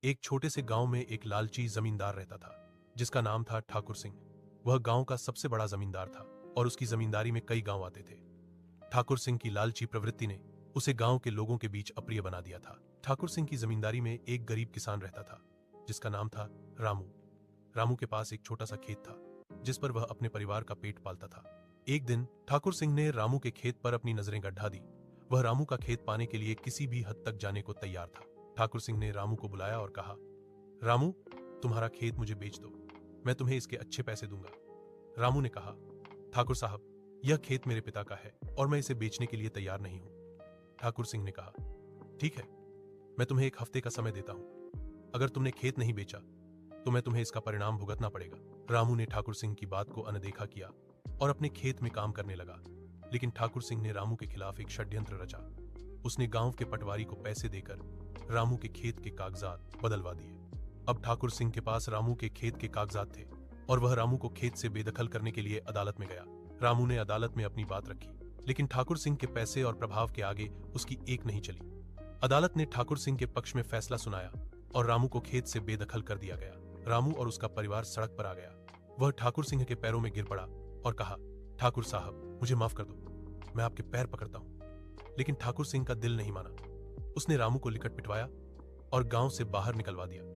एक छोटे से गांव में एक लालची जमींदार रहता था जिसका नाम था ठाकुर सिंह। वह गांव का सबसे बड़ा जमींदार था और उसकी जमींदारी में कई गांव आते थे। ठाकुर सिंह की लालची प्रवृत्ति ने उसे गांव के लोगों के बीच अप्रिय बना दिया था। ठाकुर सिंह की जमींदारी में एक गरीब किसान रहता था जिसका नाम था रामू। रामू के पास एक छोटा सा खेत था जिस पर वह अपने परिवार का पेट पालता था। एक दिन ठाकुर सिंह ने रामू के खेत पर अपनी नजरें गड्ढा दी। वह रामू का खेत पाने के लिए किसी भी हद तक जाने को तैयार था। ठाकुर सिंह ने रामू को बुलाया और कहा, रामू, तुम्हारा खेत मुझे बेच दो, मैं तुम्हें इसके अच्छे पैसे दूंगा। रामू ने कहा, ठाकुर साहब, यह खेत मेरे पिता का है और मैं इसे बेचने के लिए तैयार नहीं हूं। ठाकुर सिंह ने कहा, ठीक है, मैं तुम्हें एक हफ्ते का समय देता हूं। अगर तुमने खेत नहीं बेचा तो मैं तुम्हें इसका परिणाम भुगतना पड़ेगा। रामू ने ठाकुर सिंह की बात को अनदेखा किया और अपने खेत में काम करने लगा। लेकिन ठाकुर सिंह ने रामू के खिलाफ एक षड्यंत्र रचा। उसने गांव के पटवारी को पैसे देकर रामू के खेत के कागजात बदलवा दिए। अब ठाकुर सिंह के पास रामू के खेत के कागजात थे और वह रामू को खेत से बेदखल करने के लिए अदालत में गया। रामू ने अदालत में अपनी बात रखी, लेकिन ठाकुर सिंह के पैसे और प्रभाव के आगे उसकी एक नहीं चली। अदालत ने ठाकुर सिंह के पक्ष में फैसला सुनाया और रामू को खेत से बेदखल कर दिया गया। रामू और उसका परिवार सड़क पर आ गया। वह ठाकुर सिंह के पैरों में गिर पड़ा और कहा, ठाकुर साहब, मुझे माफ कर दो, मैं आपके पैर पकड़ता हूं। लेकिन ठाकुर सिंह का दिल नहीं माना। उसने रामू को लिकट पिटवाया और गांव से बाहर निकलवा दिया।